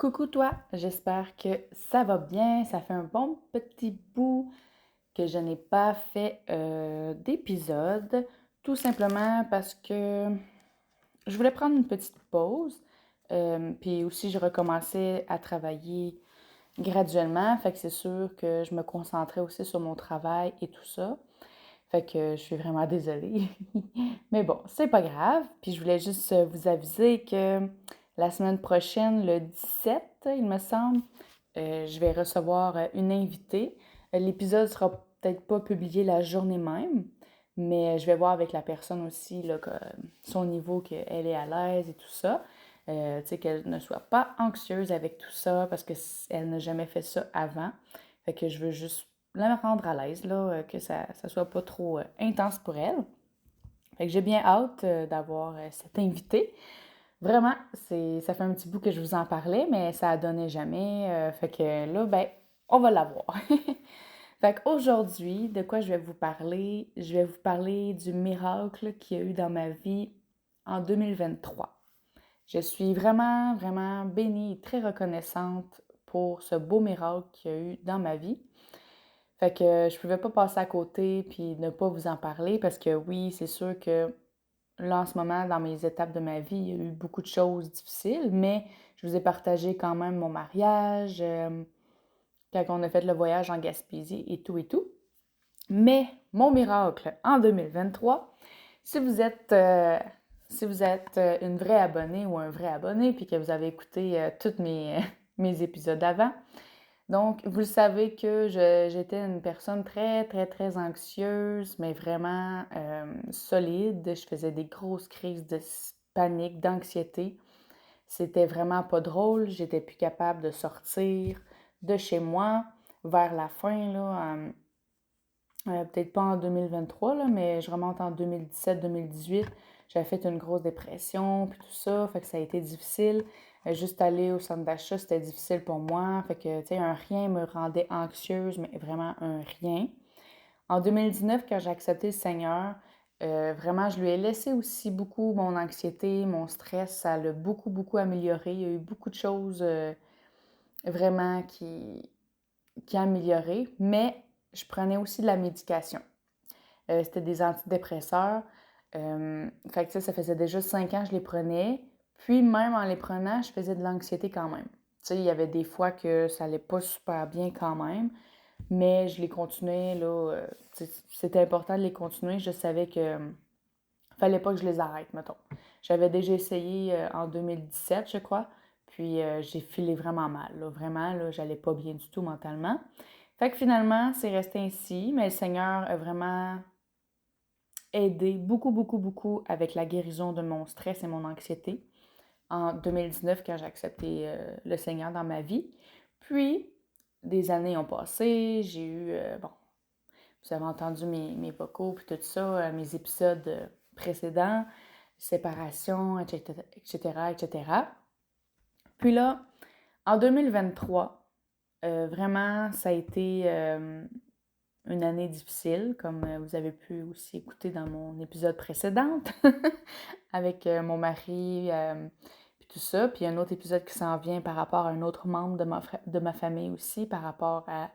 Coucou toi, j'espère que ça va bien. Ça fait un bon petit bout que je n'ai pas fait d'épisode, tout simplement parce que je voulais prendre une petite pause. Puis aussi, je recommençais à travailler graduellement, fait que c'est sûr que je me concentrais aussi sur mon travail et tout ça. Fait que je suis vraiment désolée. Mais bon, c'est pas grave. Puis je voulais juste vous aviser que la semaine prochaine, le 17, il me semble, je vais recevoir une invitée. L'épisode sera peut-être pas publié la journée même, mais je vais voir avec la personne aussi là, son niveau, qu'elle est à l'aise et tout ça. Tu sais, qu'elle ne soit pas anxieuse avec tout ça parce qu'elle n'a jamais fait ça avant. Fait que je veux juste la rendre à l'aise, là, que ça soit pas trop intense pour elle. Fait que j'ai bien hâte d'avoir cette invitée. Vraiment, ça fait un petit bout que je vous en parlais, mais ça a donné jamais. Fait que là, ben, on va l'avoir. Fait qu'aujourd'hui, de quoi je vais vous parler? Je vais vous parler du miracle qu'il y a eu dans ma vie en 2023. Je suis vraiment, vraiment bénie et très reconnaissante pour ce beau miracle qu'il y a eu dans ma vie. Fait que je pouvais pas passer à côté puis ne pas vous en parler parce que oui, c'est sûr que là, en ce moment, dans mes étapes de ma vie, il y a eu beaucoup de choses difficiles, mais je vous ai partagé quand même mon mariage, quand on a fait le voyage en Gaspésie et tout et tout. Mais mon miracle en 2023, si vous êtes, euh, si vous êtes une vraie abonnée ou un vrai abonné, puis que vous avez écouté tous mes épisodes d'avant, donc, vous le savez que j'étais une personne très, très, très anxieuse, mais vraiment solide. Je faisais des grosses crises de panique, d'anxiété. C'était vraiment pas drôle. J'étais plus capable de sortir de chez moi vers la fin, là, peut-être pas en 2023, là, mais je remonte en 2017-2018. J'avais fait une grosse dépression, puis tout ça, fait que ça a été difficile. Juste aller au centre d'achat, c'était difficile pour moi. Fait que, tu sais, un rien me rendait anxieuse, mais vraiment un rien. En 2019, quand j'ai accepté le Seigneur, vraiment, je lui ai laissé aussi beaucoup mon anxiété, mon stress. Ça l'a beaucoup, beaucoup amélioré. Il y a eu beaucoup de choses vraiment qui ont amélioré, mais je prenais aussi de la médication. C'était des antidépresseurs. Fait que ça faisait déjà 5 ans que je les prenais. Puis même en les prenant, je faisais de l'anxiété quand même. Tu sais, il y avait des fois que ça allait pas super bien quand même, mais je les continuais, là. C'était important de les continuer. Je savais que fallait pas que je les arrête, mettons. J'avais déjà essayé en 2017, je crois, puis j'ai filé vraiment mal, là. Vraiment, là, j'allais pas bien du tout mentalement. Fait que finalement, c'est resté ainsi, mais le Seigneur a vraiment aidé beaucoup, beaucoup, beaucoup avec la guérison de mon stress et mon anxiété en 2019 quand j'ai accepté le Seigneur dans ma vie. Puis, des années ont passé, j'ai eu, bon, vous avez entendu mes vocaux puis tout ça, mes épisodes précédents, séparation, etc., etc., etc. Puis là, en 2023, vraiment, ça a été une année difficile, comme vous avez pu aussi écouter dans mon épisode précédent avec mon mari, puis tout ça. Puis un autre épisode qui s'en vient par rapport à un autre membre de ma famille aussi, par rapport à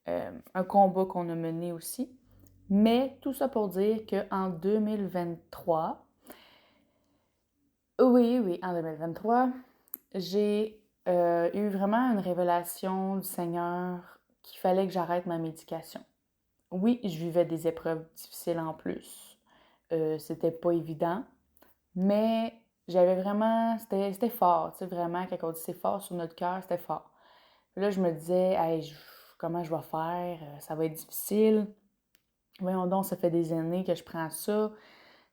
un combat qu'on a mené aussi. Mais tout ça pour dire qu'en 2023, oui, oui, en 2023, j'ai eu vraiment une révélation du Seigneur qu'il fallait que j'arrête ma médication. Oui, je vivais des épreuves difficiles en plus. C'était pas évident, mais j'avais vraiment. C'était fort, tu sais, vraiment, quand on dit c'est fort sur notre cœur, c'était fort. Puis là, je me disais, hey, comment je vais faire? Ça va être difficile. Voyons donc, ça fait des années que je prends ça. Tu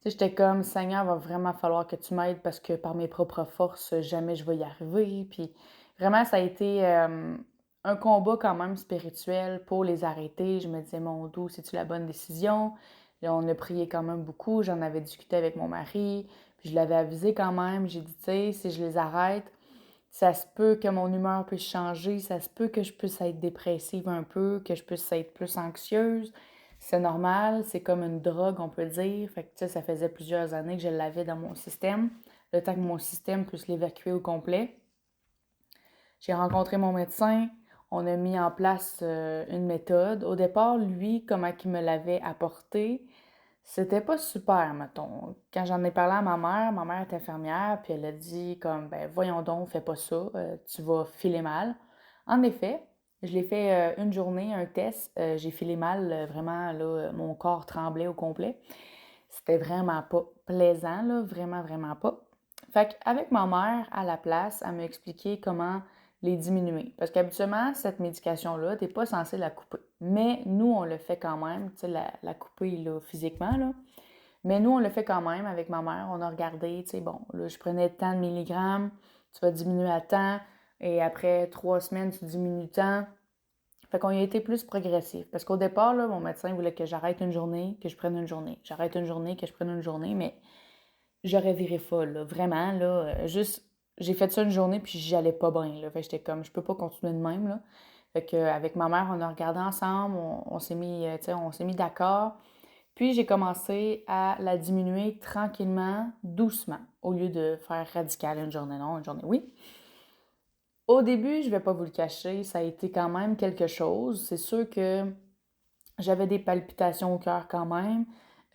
sais, j'étais comme, Seigneur, va vraiment falloir que tu m'aides parce que par mes propres forces, jamais je vais y arriver. Puis vraiment, ça a été un combat quand même spirituel pour les arrêter. Je me disais, mon Dieu, c'est-tu la bonne décision? Là, on a prié quand même beaucoup. J'en avais discuté avec mon mari. Puis je l'avais avisé quand même. J'ai dit, tu sais, si je les arrête, ça se peut que mon humeur puisse changer. Ça se peut que je puisse être dépressive un peu, que je puisse être plus anxieuse. C'est normal, c'est comme une drogue, on peut dire. Fait que, tu sais, ça faisait plusieurs années que je l'avais dans mon système, le temps que mon système puisse l'évacuer au complet. J'ai rencontré mon médecin, on a mis en place une méthode. Au départ, lui, comment il me l'avait apporté, c'était pas super, mettons. Quand j'en ai parlé à ma mère est infirmière, puis elle a dit comme, ben voyons donc, fais pas ça, tu vas filer mal. En effet, je l'ai fait une journée, un test, j'ai filé mal, vraiment, là, mon corps tremblait au complet. C'était vraiment pas plaisant, là, vraiment, vraiment pas. Fait qu'avec ma mère, à la place, elle m'a expliqué comment les diminuer. Parce qu'habituellement, cette médication-là, t'es pas censé la couper. Mais nous, on le fait quand même, tu sais, la couper là, physiquement, là. Mais nous, on le fait quand même avec ma mère. On a regardé, tu sais, bon, là, je prenais tant de milligrammes, tu vas diminuer à tant, et après 3 semaines, tu diminues tant. Fait qu'on y a été plus progressif. Parce qu'au départ, là, mon médecin voulait que j'arrête une journée, que je prenne une journée. J'arrête une journée, que je prenne une journée, mais j'aurais viré folle, là. Vraiment, là. Juste, j'ai fait ça une journée, puis j'y allais pas bien, là. Fait que j'étais comme, je peux pas continuer de même, là. Fait que, avec ma mère, on a regardé ensemble, on s'est mis, tu sais, on s'est mis d'accord. Puis j'ai commencé à la diminuer tranquillement, doucement, au lieu de faire radical une journée non, une journée oui. Au début, je vais pas vous le cacher, ça a été quand même quelque chose. C'est sûr que j'avais des palpitations au cœur quand même.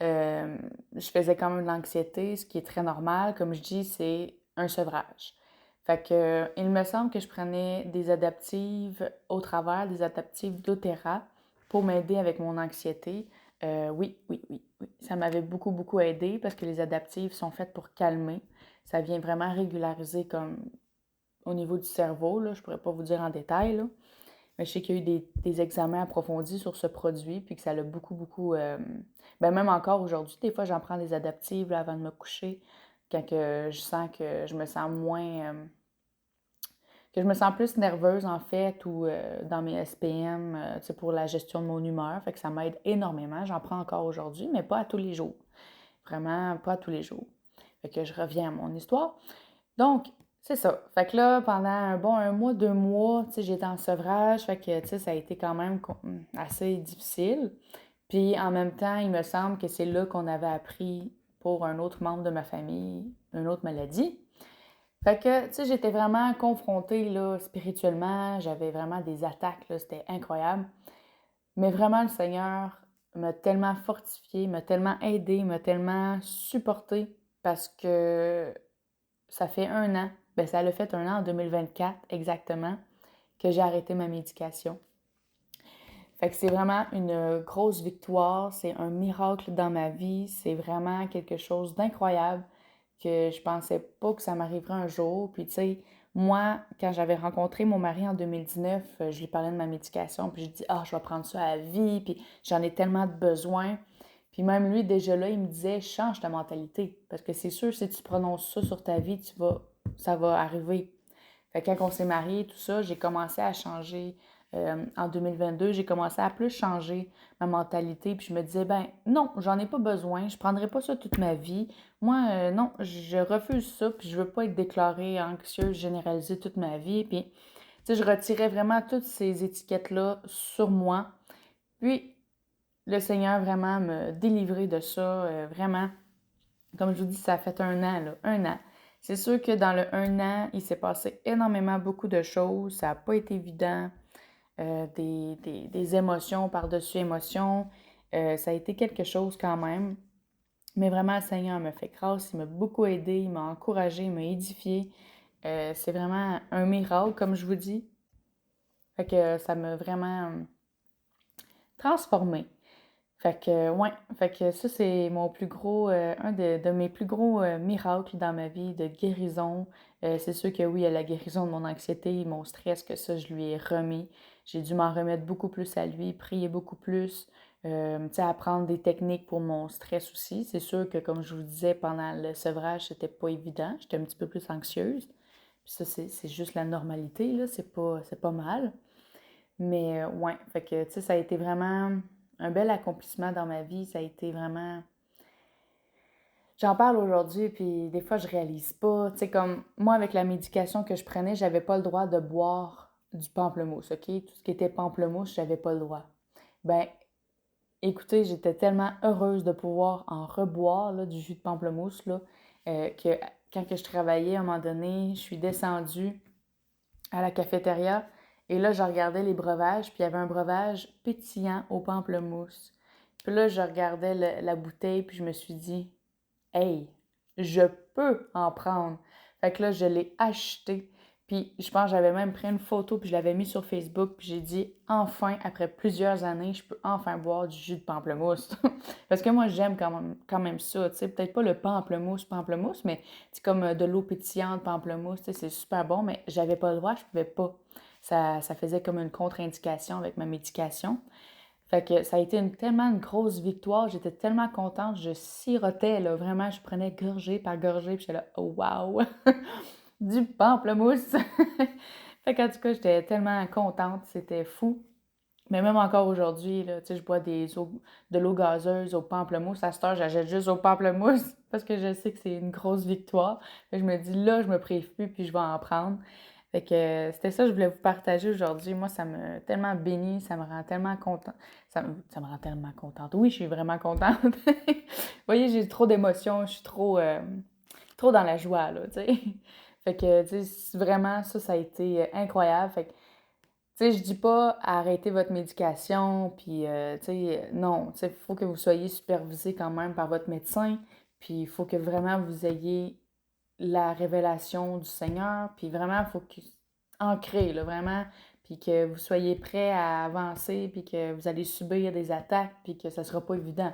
Je faisais quand même de l'anxiété, ce qui est très normal. Comme je dis, c'est un sevrage. Fait que, il me semble que je prenais des adaptives au travers, des adaptives doTERRA pour m'aider avec mon anxiété. Oui, oui, oui, oui. Ça m'avait beaucoup, beaucoup aidé parce que les adaptives sont faites pour calmer. Ça vient vraiment régulariser comme au niveau du cerveau, là. Je pourrais pas vous dire en détail, là. Mais je sais qu'il y a eu des examens approfondis sur ce produit, puis que ça l'a beaucoup, beaucoup. Ben même encore aujourd'hui, des fois, j'en prends des adaptives là, avant de me coucher, quand que je sens que je me sens moins. Que je me sens plus nerveuse, en fait, ou dans mes SPM, tu sais, pour la gestion de mon humeur. Fait que ça m'aide énormément. J'en prends encore aujourd'hui, mais pas à tous les jours. Vraiment, pas à tous les jours. Fait que je reviens à mon histoire. Donc, c'est ça. Fait que là, pendant un bon 1 mois, 2 mois, tu sais, j'étais en sevrage. Fait que, tu sais, ça a été quand même assez difficile. Puis, en même temps, il me semble que c'est là qu'on avait appris pour un autre membre de ma famille une autre maladie. Fait que, tu sais, j'étais vraiment confrontée, là, spirituellement. J'avais vraiment des attaques, là. C'était incroyable. Mais vraiment, le Seigneur m'a tellement fortifiée, m'a tellement aidée, m'a tellement supportée parce que ça fait 1 an, ben ça l'a fait 1 an en 2024 exactement, que j'ai arrêté ma médication. Fait que c'est vraiment une grosse victoire, c'est un miracle dans ma vie, c'est vraiment quelque chose d'incroyable que je pensais pas que ça m'arriverait un jour. Puis tu sais, moi, quand j'avais rencontré mon mari en 2019, je lui parlais de ma médication, puis je dis ah, je vais prendre ça à vie, puis j'en ai tellement de besoin. Puis même lui, déjà là, il me disait change ta mentalité. Parce que c'est sûr, si tu prononces ça sur ta vie, ça va arriver. Fait que quand on s'est mariés, tout ça, j'ai commencé à changer. En 2022, j'ai commencé à plus changer ma mentalité. Puis je me disais, ben non, j'en ai pas besoin. Je prendrai pas ça toute ma vie. Moi, non, je refuse ça. Puis je veux pas être déclarée anxieuse généralisée toute ma vie. Puis, tu sais, je retirais vraiment toutes ces étiquettes-là sur moi. Puis, le Seigneur vraiment me délivrer de ça, vraiment. Comme je vous dis, ça a fait 1 an, là, 1 an. C'est sûr que dans le 1 an, il s'est passé énormément beaucoup de choses. Ça n'a pas été évident. Des émotions par-dessus émotions. Ça a été quelque chose quand même. Mais vraiment, le Seigneur m'a fait grâce. Il m'a beaucoup aidé. Il m'a encouragé. Il m'a édifié. C'est vraiment un miracle, comme je vous dis. Fait que ça m'a vraiment transformée. Fait que, ouais, fait que ça, c'est mon plus gros, un de mes plus gros miracles dans ma vie de guérison. C'est sûr que oui, il y a la guérison de mon anxiété, mon stress, que ça, je lui ai remis. J'ai dû m'en remettre beaucoup plus à lui, prier beaucoup plus, tu sais, apprendre des techniques pour mon stress aussi. C'est sûr que, comme je vous disais, pendant le sevrage, c'était pas évident. J'étais un petit peu plus anxieuse. Puis ça, c'est juste la normalité, là, c'est pas mal. Mais ouais, fait que, tu sais, ça a été vraiment un bel accomplissement dans ma vie. Ça a été vraiment... J'en parle aujourd'hui, puis des fois, je réalise pas. Tu sais, comme moi, avec la médication que je prenais, j'avais pas le droit de boire du pamplemousse, OK? Tout ce qui était pamplemousse, j'avais pas le droit. Ben, écoutez, j'étais tellement heureuse de pouvoir en reboire, là, du jus de pamplemousse, là, que quand que je travaillais, à un moment donné, je suis descendue à la cafétéria. Et là, je regardais les breuvages, puis il y avait un breuvage pétillant au pamplemousse. Puis là, je regardais la bouteille, puis je me suis dit, hey, je peux en prendre. Fait que là, je l'ai acheté. Puis je pense que j'avais même pris une photo, puis je l'avais mis sur Facebook, puis j'ai dit, enfin, après plusieurs années, je peux enfin boire du jus de pamplemousse. Parce que moi, j'aime quand même ça, tu sais, peut-être pas le pamplemousse, mais c'est comme de l'eau pétillante, pamplemousse, tu sais, c'est super bon, mais j'avais pas le droit, je pouvais pas. Ça faisait comme une contre-indication avec ma médication. Fait que ça a été tellement une grosse victoire. J'étais tellement contente. Je sirotais, là. Vraiment, je prenais gorgée par gorgée. Puis j'étais là, oh, wow! Du pamplemousse! Fait qu'en tout cas, j'étais tellement contente. C'était fou. Mais même encore aujourd'hui, là, tu sais, je bois de l'eau gazeuse au pamplemousse. À cette heure, j'achète juste au pamplemousse parce que je sais que c'est une grosse victoire. Fait que je me dis, là, je me prive plus, puis je vais en prendre. Fait que c'était ça que je voulais vous partager aujourd'hui. Moi, ça me tellement béni, ça me rend tellement contente. Ça me rend tellement contente. Oui, je suis vraiment contente. Vous voyez, j'ai trop d'émotions, je suis trop dans la joie, là, tu sais. Fait que, tu sais, vraiment, ça a été incroyable. Fait que, tu sais, je dis pas arrêter votre médication, puis, tu sais, non, tu sais, il faut que vous soyez supervisé quand même par votre médecin, puis il faut que vraiment vous ayez la révélation du Seigneur, puis vraiment, il faut que ancré, là, vraiment, puis que vous soyez prêt à avancer, puis que vous allez subir des attaques, puis que ça sera pas évident.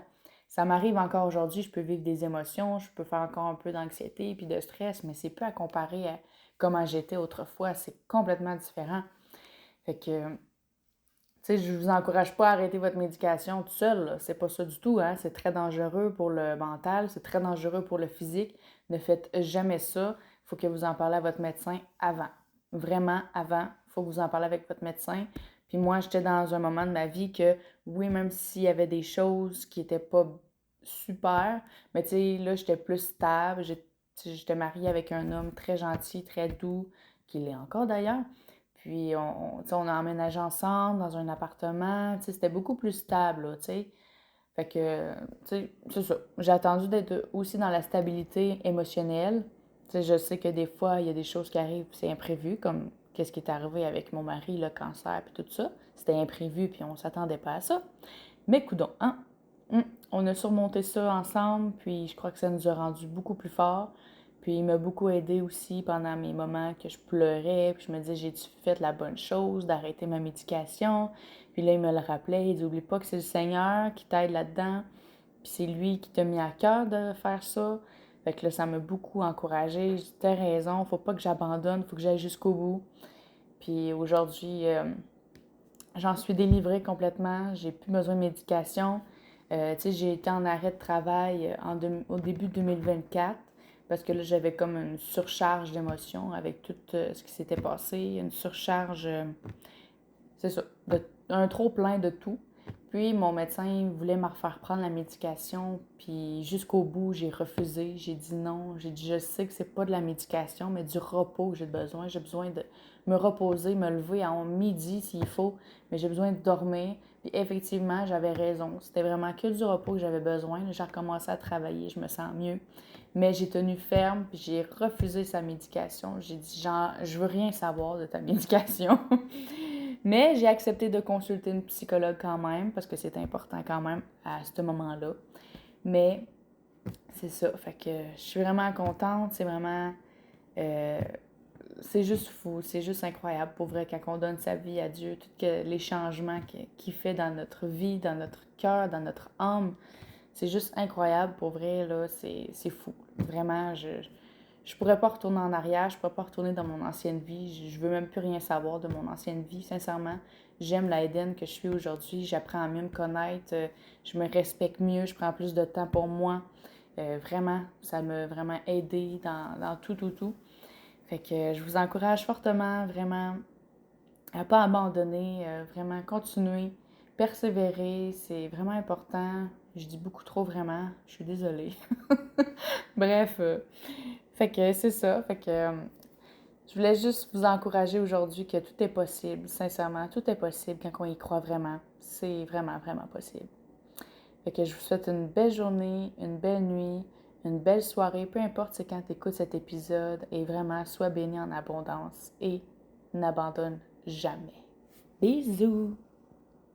Ça m'arrive encore aujourd'hui, je peux vivre des émotions, je peux faire encore un peu d'anxiété, puis de stress, mais c'est peu à comparer à comment j'étais autrefois, c'est complètement différent. Fait que, tu sais, je vous encourage pas à arrêter votre médication tout seul, là. C'est pas ça du tout, hein. C'est très dangereux pour le mental, c'est très dangereux pour le physique. Ne faites jamais ça. Il faut que vous en parlez à votre médecin avant. Vraiment avant. Il faut que vous en parlez avec votre médecin. Puis moi, j'étais dans un moment de ma vie que, oui, même s'il y avait des choses qui étaient pas super, mais tu sais, là, j'étais plus stable. J'étais mariée avec un homme très gentil, très doux, qui l'est encore d'ailleurs. Puis, on a emménagé ensemble dans un appartement. Tu sais, c'était beaucoup plus stable, là, tu sais. Fait que, tu sais, c'est ça. J'ai attendu d'être aussi dans la stabilité émotionnelle. Tu sais, je sais que des fois, il y a des choses qui arrivent, c'est imprévu, comme qu'est-ce qui est arrivé avec mon mari, le cancer, puis tout ça. C'était imprévu, puis on s'attendait pas à ça. Mais coudonc, hein? On a surmonté ça ensemble, puis je crois que ça nous a rendu beaucoup plus forts. Puis il m'a beaucoup aidé aussi pendant mes moments que je pleurais, puis je me disais, j'ai-tu fait la bonne chose d'arrêter ma médication? Puis là, il me le rappelait, il dit, oublie pas que c'est le Seigneur qui t'aide là-dedans, puis c'est lui qui t'a mis à cœur de faire ça. Fait que là, ça m'a beaucoup encouragée. J'ai dit, t'as raison, faut pas que j'abandonne, faut que j'aille jusqu'au bout. Puis aujourd'hui, j'en suis délivrée complètement, j'ai plus besoin de médication. Tu sais, j'ai été en arrêt de travail au début 2024 parce que là, j'avais comme une surcharge d'émotions avec tout ce qui s'était passé, une surcharge, c'est ça, un trop plein de tout. Puis mon médecin voulait me refaire prendre la médication, puis jusqu'au bout, j'ai refusé. J'ai dit non. J'ai dit je sais que c'est pas de la médication, mais du repos que j'ai besoin. J'ai besoin de me reposer, me lever à midi s'il faut, mais j'ai besoin de dormir. Puis effectivement, j'avais raison. C'était vraiment que du repos que j'avais besoin. J'ai recommencé à travailler, je me sens mieux. Mais j'ai tenu ferme, puis j'ai refusé sa médication. J'ai dit genre, je veux rien savoir de ta médication. Mais j'ai accepté de consulter une psychologue quand même, parce que c'est important quand même à ce moment-là. Mais c'est ça, fait que je suis vraiment contente, c'est vraiment... euh, c'est juste fou, c'est juste incroyable pour vrai quand on donne sa vie à Dieu, tous les changements qu'il fait dans notre vie, dans notre cœur, dans notre âme. C'est juste incroyable pour vrai, là, c'est fou. Vraiment, je pourrais pas retourner en arrière, je pourrais pas retourner dans mon ancienne vie. Je veux même plus rien savoir de mon ancienne vie, sincèrement. J'aime la Eden que je suis aujourd'hui, j'apprends à mieux me connaître, je me respecte mieux, je prends plus de temps pour moi. Vraiment, ça m'a vraiment aidé dans tout, tout, tout. Fait que je vous encourage fortement, vraiment, à pas abandonner, vraiment continuer, persévérer, c'est vraiment important. Je dis beaucoup trop vraiment, je suis désolée. Bref, fait que c'est ça, fait que je voulais juste vous encourager aujourd'hui que tout est possible, sincèrement, tout est possible quand on y croit vraiment. C'est vraiment, vraiment possible. Fait que je vous souhaite une belle journée, une belle nuit, une belle soirée, peu importe c'est quand tu écoutes cet épisode, et vraiment, sois béni en abondance et n'abandonne jamais. Bisous!